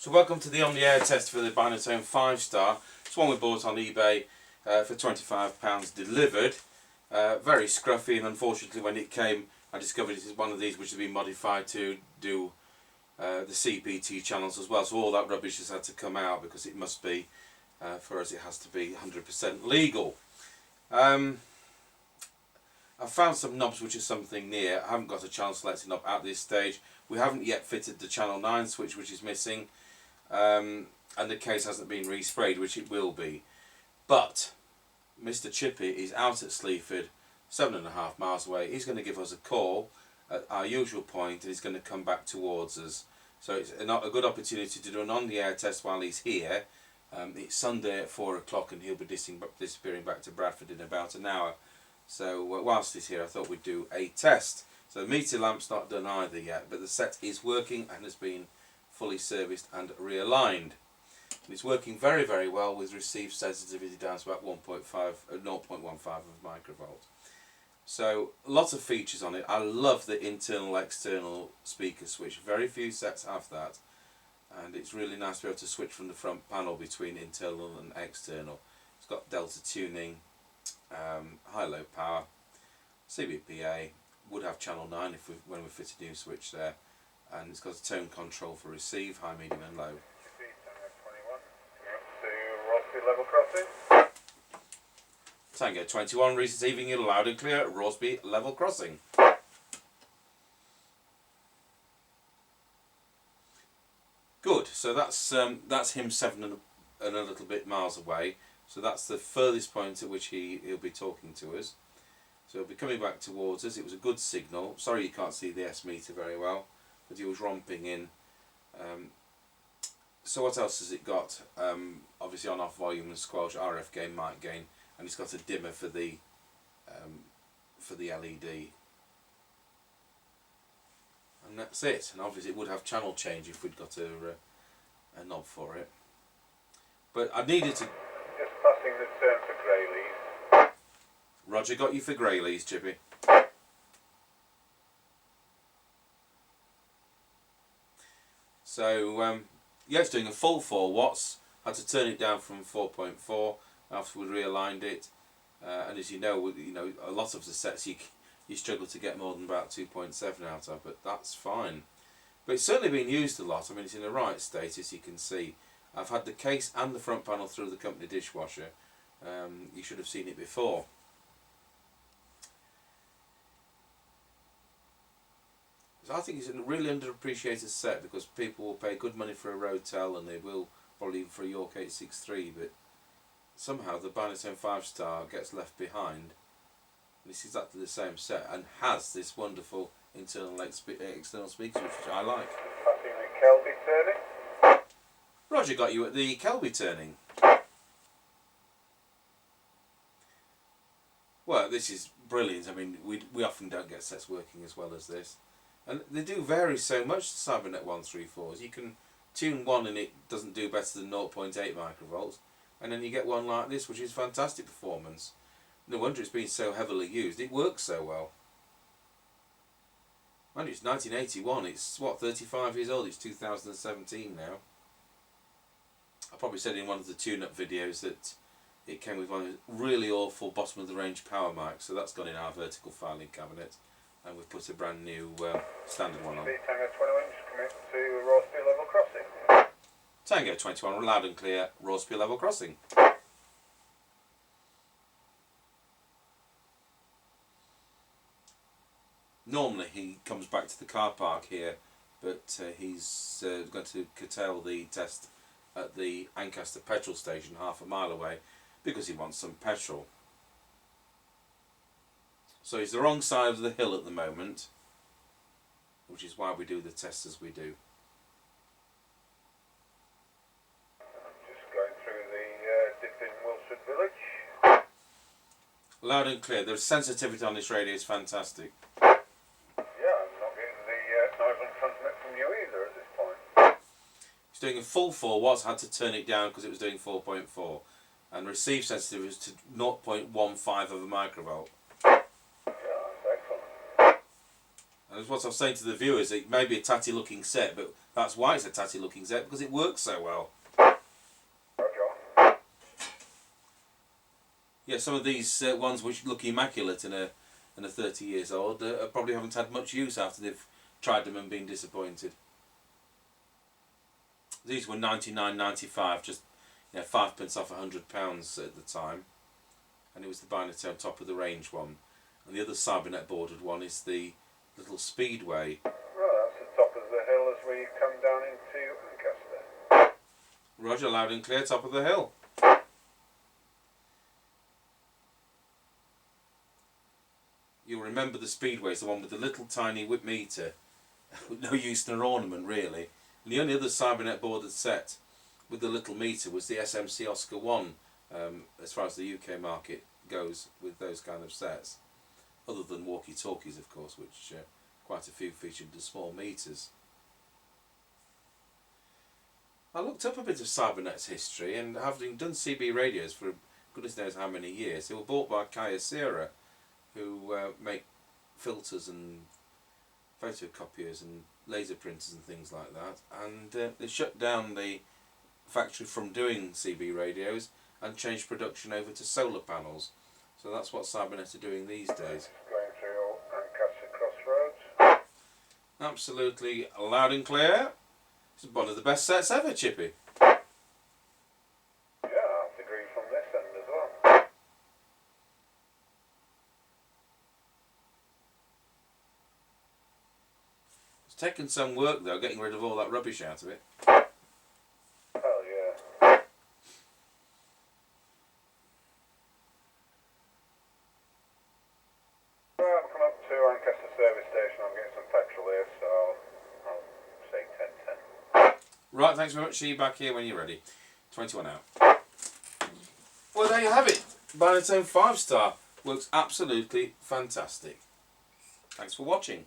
So welcome to the on the air test for the Binatone 5-star. It's one we bought on eBay for £25 delivered. Very scruffy, and unfortunately when it came I discovered it is one of these which has been modified to do the CBT channels as well. So all that rubbish has had to come out because it must be, for us it has to be 100% legal. I found some knobs which are something near. I haven't got a channel selecting knob at this stage. We haven't yet fitted the channel 9 switch, which is missing. And the case hasn't been resprayed, which it will be. But Mr. Chippie is out at Sleaford, 7.5 miles away. He's going to give us a call at our usual point, and he's going to come back towards us. So it's a good opportunity to do an on-the-air test while he's here. It's Sunday at 4 o'clock, and he'll be disappearing back to Bradford in about an hour. So whilst he's here, I thought we'd do a test. So the meter lamp's not done either yet, but the set is working and has been fully serviced and realigned. And it's working very, very well with received sensitivity down to about 0.15 of microvolt. So lots of features on it. I love the internal external speaker switch. Very few sets have that, and it's really nice to be able to switch from the front panel between internal and external. It's got delta tuning, high-low power, CBPA, would have channel 9 when we fit a new switch there, and it's got a tone control for receive, high, medium and low. Level crossing. Tango 21 receiving you loud and clear at Roresby level crossing. Good, so that's him 7 and a little bit miles away. So that's the furthest point at which he'll be talking to us. So he'll be coming back towards us. It was a good signal. Sorry you can't see the S meter very well, but he was romping in. So what else has it got? Obviously on-off volume and squelch, RF gain, mic gain, and it's got a dimmer for the LED. And that's it. And obviously it would have channel change if we'd got a knob for it. But I needed to... Just passing the turn for Greyleys. Roger, got you for Greyleys, Chippie. So, yeah, it's doing a full 4 watts. Had to turn it down from 4.4 after we realigned it. And as you know, a lot of the sets you struggle to get more than about 2.7 out of, but that's fine. But it's certainly been used a lot. I mean, it's in the right state, as you can see. I've had the case and the front panel through the company dishwasher. You should have seen it before. So I think it's a really underappreciated set because people will pay good money for a Rotel, and they will probably even for a York 863, but somehow the Binatone 5-star gets left behind. This is exactly the same set and has this wonderful internal external speaker which I like. Passing the Kelby turning. Roger got you at the Kelby turning. Well, this is brilliant. I mean, we often don't get sets working as well as this. And they do vary so much, the Cybernet 134s. You can tune one and it doesn't do better than 0.8 microvolts. And then you get one like this, which is fantastic performance. No wonder it's been so heavily used. It works so well. Mind you, it's 1981. It's, what, 35 years old? It's 2017 now. I probably said in one of the tune-up videos that it came with one really awful bottom-of-the-range power mic. So that's gone in our vertical filing cabinet. And we've put a brand new standard one on. Tango 21, just coming up to Roresby level crossing. Tango 21, loud and clear, Roresby level crossing. Normally he comes back to the car park here, but he's going to curtail the test at the Ancaster petrol station half a mile away because he wants some petrol. So he's the wrong side of the hill at the moment, which is why we do the test as we do. I'm just going through the dip in Wilson Village. Loud and clear. The sensitivity on this radio is fantastic. Yeah, I'm not getting the noise on transmit from you either at this point. It's doing a full 4 watts. Had to turn it down because it was doing 4.4, and receive sensitivity was to 0.15 of a microvolt. Yeah, that's excellent. And As what I was saying to the viewers, it may be a tatty looking set, but that's why it's a tatty looking set, because it works so well. Roger. Yeah, some of these ones which look immaculate in a 30 years old probably haven't had much use after they've tried them and been disappointed. These were £99.95, just 5p off £100 at the time, and it was the Binatone top of the range one. And the other cybernet bordered one is the little Speedway. Right, that's the top of the hill as we come down into Lancaster. Roger, loud and clear, top of the hill. You'll remember the Speedway is the one with the little tiny whip meter, with no use nor ornament really. And the only other cybernet boarded set with the little meter was the SMC Oscar 1, as far as the UK market goes with those kind of sets. Other than walkie-talkies, of course, which quite a few featured the small meters. I looked up a bit of cybernet's history, and having done CB radios for goodness knows how many years, they were bought by Kyocera, who make filters and photocopiers and laser printers and things like that, and they shut down the factory from doing CB radios and changed production over to solar panels. So that's what Cybernet are doing these days. Going through Lancaster Crossroads. Absolutely loud and clear. It's one of the best sets ever, Chippy. Yeah, I have to agree from this end as well. It's taken some work though, getting rid of all that rubbish out of it. Hell yeah. Well, I've come up to Lancaster service station. I'm getting some petrol here, so I'll say 10:10. Right, thanks very much. See you back here when you're ready. 21 out. Well, there you have it. Binatone 5-star. Works absolutely fantastic. Thanks for watching.